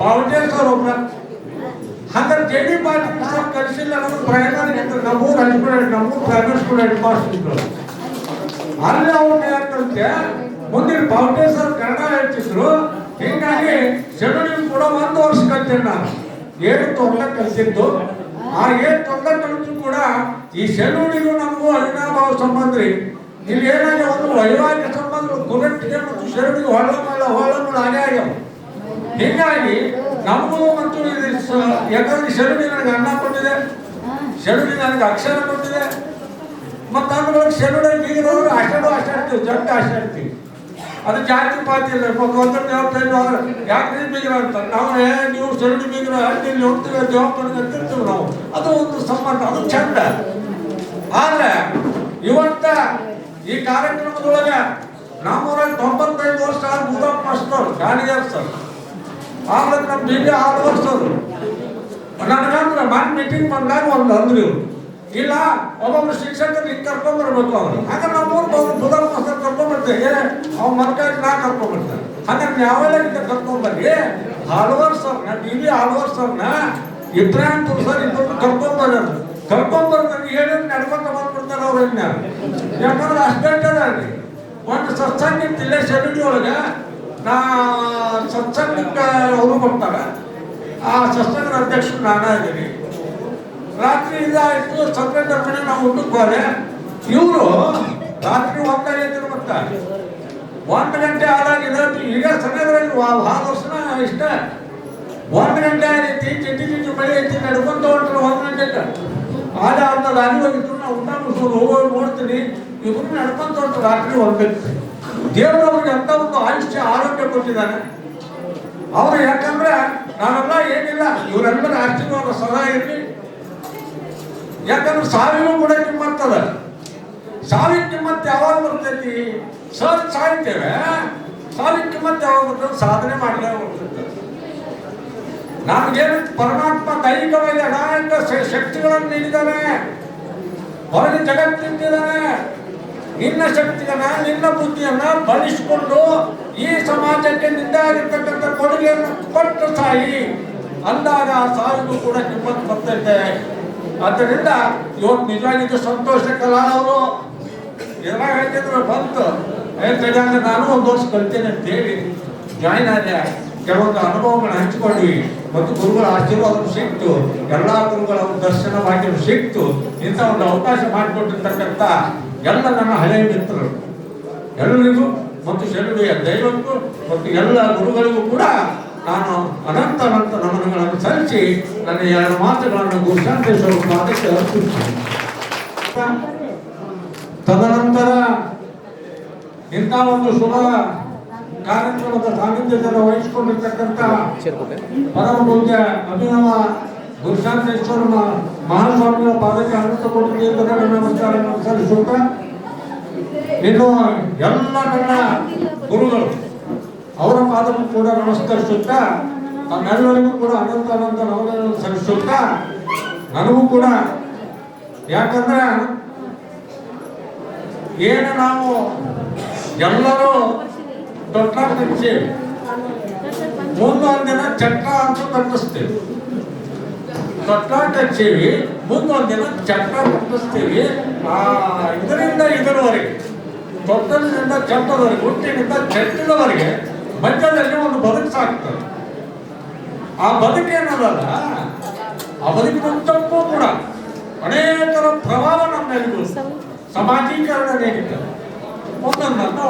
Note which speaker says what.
Speaker 1: ಬಾವುಟೇಶ್ವರ ಒಬ್ಬ ಹಾಗಾದ್ರೆ J D Patil sir ಕಲಿಸಿಲ್ಲ ಅನ್ನೋದು ಪ್ರೈಮರಿ ನಮ್ಮೂರು ಹೈಸ್ಕೂಲ್ ನಮ್ಮೂರು ಪ್ರೈವೇಟ್ ಸ್ಕೂಲ್ ಹೆಡ್ ಮಾಸ್ಟರ್ ಅಲ್ಲಿ ಅವ್ರು ಯಾಕಂತೆ ಮುಂದಿನ ಬಾವುಟೇಶ್ವರ ಕನ್ನಡ ಹೇಳ್ತಿದ್ರು. ಹೀಗಾಗಿ ಶೆಡ್ಯೂಲ್ ಕೂಡ 1 ವರ್ಷ ಕಲ್ತೇನೆ ನಾನು 7 ಕಲಿಸಿದ್ದು. ಆ 7 ಕಲಿತು ಕೂಡ ಈ ಶೆಡ್ಯೂಲಿಗೂ ನಮಗೂ ಅವಿನಾಭಾವ ಸಂಬಂಧ ರೀ. ಇಲ್ಲಿ ಏನಾಗ ಒಂದು ವೈವಾಹಿಕ ಸಂಬಂಧಗಳು ಕುರೆಟ್ಟಿಗೆ ಮತ್ತು ಶೆಡ್ಯೂಲಿಗೆ ಹೊಳ್ಳಮಳ್ಳ ಆಗೇ ಆಗ್ಯಾವ. ಹೀಗಾಗಿ ನಮಗೂ ಮತ್ತು ಯಾಕಂದ್ರೆ ಶೆಡ್ಯೂಲಿಗೆ ನನಗೆ ಅನ್ನ ಕೊಟ್ಟಿದೆ, ಶೆಡ್ಯೂಲಿಗೆ ನನಗೆ ಅಕ್ಷರ ಕೊಟ್ಟಿದೆ. ಮತ್ತು ಅಂದ್ರೊಳಗೆ ಶೆಡ್ಯೂಲಿಗೆ ಬೀಗಿರೋರು ಆಟಾಡ್ತೀವಿ, ಜಂಟ ಆಟಾಡ್ತೀವಿ. ಅದು ಜಾತಿ ಪಾತಿ ಇಲ್ಲ. ಒಂದು ಜವಾಬ್ದಾರಿ ಯಾಕೆ ಬೀಗ್ರ ಅಂತ ನಾವು ನೀವು ಶೆಡ್ಯೂಲ್ ಬೀಗ್ರ ಇಲ್ಲಿ ಹೋಗ್ತೀವಿ ಜವಾಬ್ದಾರಿ ಅಂತಿರ್ತೀವಿ ನಾವು. ಅದು ಒಂದು ಸಂಬಂಧ, ಅದು ಚಂದ. ಆದ್ರೆ ಇವತ್ತ ಈ ಕಾರ್ಯಕ್ರಮದೊಳಗೆ ನಮ್ಮೂರಾಗ 95 ವರ್ಷ ಮುದಪ್ಪ ಮಾಸ್ತರ್ ಗಾಡಿಗಾರ ಸರ್, ಆಮೇಲೆ ನಮ್ಮ ಬಿಡಿ 6 ವರ್ಷರು ನನಗಂದ್ರೆ ಮನ್ ಮೀಟಿಂಗ್ ಬಂದಾಗ ಒಂದು ಅಂದ್ರು ಇವ್ರು ಇಲ್ಲ ಒಬ್ಬೊಬ್ರು ಶಿಕ್ಷಕರು ಹಿಂಗೆ ಕರ್ಕೊಂಡ್ಬರ್ಬೇಕು ಅವ್ರು. ಹಾಗೆ ನಮ್ಮೂರು ಮುದಪ್ಪ ಮಾಸ್ತರ್ ಕರ್ಕೊಂಡ್ಬರ್ತೇವೆ, ಅವ್ನು ಮರ್ಕಾಗಿ ನಾ ಕರ್ಕೊಂಡ್ಬರ್ತಾರೆ. ಹಾಗಾದ್ರೆ ಯಾವೆಲ್ಲ ಹಿಂಗೆ ಕರ್ಕೊಂಡ್ಬರ್ರಿ ಹಾಲ್ವರ್ ಸರ್ನ ಬಿಡಿ ಹಾಲ್ವರ್ ಸರ್ನ ಇಬ್ರಾಹಿಂ ಸರ್ ಇಬ್ಬರು ಕರ್ಕೊಂಡ್ಬರ್ತಾರೆ ಏನೇನು ನಡ್ಕೊಂತ ಬಂದ್ಬಿಡ್ತಾರೆ ಅವ್ರು. ಇನ್ನ ಯಾಕಂದ್ರೆ ಅಷ್ಟೇ ಒಂದು ಸತ್ಸಂಗ ಇತ್ತಿಲ್ಲ ಶೆಡ್ಯೂಲ್ ಒಳಗೆ ನಾ ಸತ್ಸಂಗಕ್ಕೆ ಅವರು ಬರ್ತಾರೆ. ಆ ಸತ್ಸಂಗದ ಅಧ್ಯಕ್ಷರು ನಾನೇ ಇದ್ದೀನಿ. ರಾತ್ರಿ ಇದಾಯಿತು ಸಪ್ರೇಟರ್ ಮನೆ ನಾವು ಊಟಕ್ಕೆ ಹೋದೆ. ಇವರು ರಾತ್ರಿ 1 ಗಂಟೆ ಬರ್ತಾರೆ. 1 ಗಂಟೆ ಆದಾಗಿದೆ. ಈಗ ಸಮಯದಲ್ಲಿ 6 ವರ್ಷನ ಇಷ್ಟ 1 ಗಂಟೆ ಆಗೈತಿ. ಚಿಟ್ಟಿ ಮಳೆ ಐತಿ, ನಡ್ಕೊಂತ ಹೊಂಟ್ರೆ 1 ಗಂಟೆಗೆ ಆದ ದಾರಿ ಹೋಗಿದ್ರು. ನಾವು ಊಟ ಮುಗಿಸ್ಕೊಂಡು ಹೋಗೋದು ನೋಡ್ತೀನಿ. ಇವ್ರು ನಡ್ಕೊಂತ ಹೊಂಟ್ರೆ ರಾತ್ರಿ 1 ಗಂಟೆ. ದೇವರವ್ರಿಗೆ ಅಂತ ಒಂದು ಆಯುಷ್ಯ ಆರೋಗ್ಯ ಕೊಟ್ಟಿದ್ದಾನೆ ಅವರು. ಯಾಕಂದ್ರೆ ನಾವೆಲ್ಲ ಏನಿಲ್ಲ, ಇವರೆಲ್ಲರ ಆಶೀರ್ವಾದ ಸದಾ ಇರಲಿ. ಯಾಕಂದ್ರೆ ಸಾವಿಗೂ ಕೂಡ ಕಿಮ್ಮತ್ತದ. ಸಾವಿನ ಕಿಮ್ಮತ್ತು ಯಾವಾಗ ಬರ್ತೈತಿ? ಸಾಯ್ತೇವೆ. ಸಾವಿನ ಕಿಮ್ಮತ್ತು ಯಾವಾಗ ಬರ್ತದೆ? ಸಾಧನೆ ಮಾಡಲೇ ಬರ್ತೈತೆ. ನಮಗೇನು ಪರಮಾತ್ಮ ದೈಹಿಕವಾಗಿ ಅನೇಕ ಶಕ್ತಿಗಳನ್ನು ನೀಡಿದ್ದಾನೆ, ಹೊರಗೆ ಜಗತ್ತಿದ್ದಾನೆ. ನಿನ್ನ ಶಕ್ತಿಯನ್ನ ನಿನ್ನ ಬುದ್ಧಿಯನ್ನ ಬಳಸಿಕೊಂಡು ಈ ಸಮಾಜಕ್ಕೆ ನಿಂದಾಗಿರ್ತಕ್ಕಂಥ ಕೊಡುಗೆಯನ್ನು ಕೊಟ್ಟು ಸಾಯಿ ಅಂದಾಗ ಸಾವಿಗೂ ಕೂಡ ಕಿಮ್ಮತ್ತು ಬರ್ತೈತೆ. ಆದ್ದರಿಂದ ಇವತ್ತು ನಿಜವಾಗಿದ್ದು ಸಂತೋಷ ಕಲಾ ಅವರು ಎಲ್ಲ ಹೇಳ್ತಿದ್ರು ಬಂತು ಹೇಳ್ತಿದ್ದಂಗೆ ನಾನು 1 ವರ್ಷ ಕಲ್ತೇನೆ ಅಂತೇಳಿ ಜಾಯ್ನ್ ಆದೆ. ಕೆಲವೊಂದು ಅನುಭವಗಳನ್ನ ಹಂಚಿಕೊಂಡ್ವಿ ಮತ್ತು ಗುರುಗಳ ಆಶೀರ್ವಾದ ಸಿಕ್ತು, ಎಲ್ಲ ಗುರುಗಳ ದರ್ಶನ ಭಾಗ್ಯ ಸಿಕ್ತು. ಇಂಥ ಒಂದು ಅವಕಾಶ ಮಾಡಿಕೊಟ್ಟಿರ್ತಕ್ಕಂಥ ಎಲ್ಲ ನನ್ನ ಹಳೆಯ ಮಿತ್ರರು ಎಲ್ಲರಿಗೂ ಮತ್ತು ಶರಣೆಯ ದೈವಕ್ಕೂ ಮತ್ತು ಎಲ್ಲ ಗುರುಗಳಿಗೂ ಕೂಡ ನಾನು ಅನಂತ ನಮನಗಳನ್ನು ಸಲ್ಲಿಸಿ ನನ್ನ 2 ಮಾತುಗಳನ್ನು ಗುರುಶಾಂತೇಶ್ವರ ಪಾದಕ್ಕೆ ಅರ್ಪಿಸುತ್ತೇನೆ. ತದನಂತರ ಇಂಥ ಒಂದು ಶುಭ ಕಾರ್ಯಕ್ರಮದ ಸಾನ್ನಿಧ್ಯವನ್ನು ವಹಿಸಿಕೊಂಡಿರ್ತಕ್ಕಂಥ ಪರಮ ಪೂಜ್ಯ ಅಭಿನವ ಗುರುಶಾಂತೇಶ್ವರ ಮಹಾಸ್ವಾಮಿಗಳ ಪಾದಕ್ಕೆ ಅನಂತ ಕೋಟಿ ನಮಸ್ಕಾರವನ್ನು ಸಲ್ಲಿಸುತ್ತ ಇನ್ನು ಎಲ್ಲ ನನ್ನ ಗುರುಗಳು ಅವರ ಪಾದಕ್ಕೂ ಕೂಡ ನಮಸ್ಕರಿಸುತ್ತಾ ನಮ್ಮೆಲ್ಲರಿಗೂ ಕೂಡ ಅನಂತ ನಮನಗಳನ್ನು ಸಲ್ಲಿಸುತ್ತಾ ನನಗೂ ಕೂಡ ಯಾಕಂದ್ರೆ ಏನು ನಾವು ಎಲ್ಲರೂ ತೊಟ್ಟಾಡ್ತೀವಿ, ಮುಂದೊಂದು ದಿನ ಚಕ್ರ ಅಂತ ತಟ್ಟಿಸ್ತೀವಿ. ತೊಟ್ಟಾಡ್ತೀವಿ, ಮುಂದೊಂದು ದಿನ ಚಕ್ರ ತಟ್ಟಿಸ್ತೀವಿ. ಇದರಿಂದ ಇದರವರೆಗೆ ತೊಟ್ಟಲಿನಿಂದ ಚಟ್ಟದವರೆಗೆ, ಹುಟ್ಟಿನಿಂದ ಚಟ್ಟದವರೆಗೆ ಮಧ್ಯದಲ್ಲಿ ಒಂದು ಬದುಕು ಸಾಕ್ತದೆ. ಆ ಬದುಕೇನದಲ್ಲ, ಆ ಬದುಕಿನುದ್ದಕ್ಕೂ ಕೂಡ ಅನೇಕರ ಪ್ರಭಾವ ನಮ್ಮ ಮೇಲೆ ಸಮಾಜೀಕರಣ ನೀಡುತ್ತದೆ. ಒಂದೊಂದನ್ನು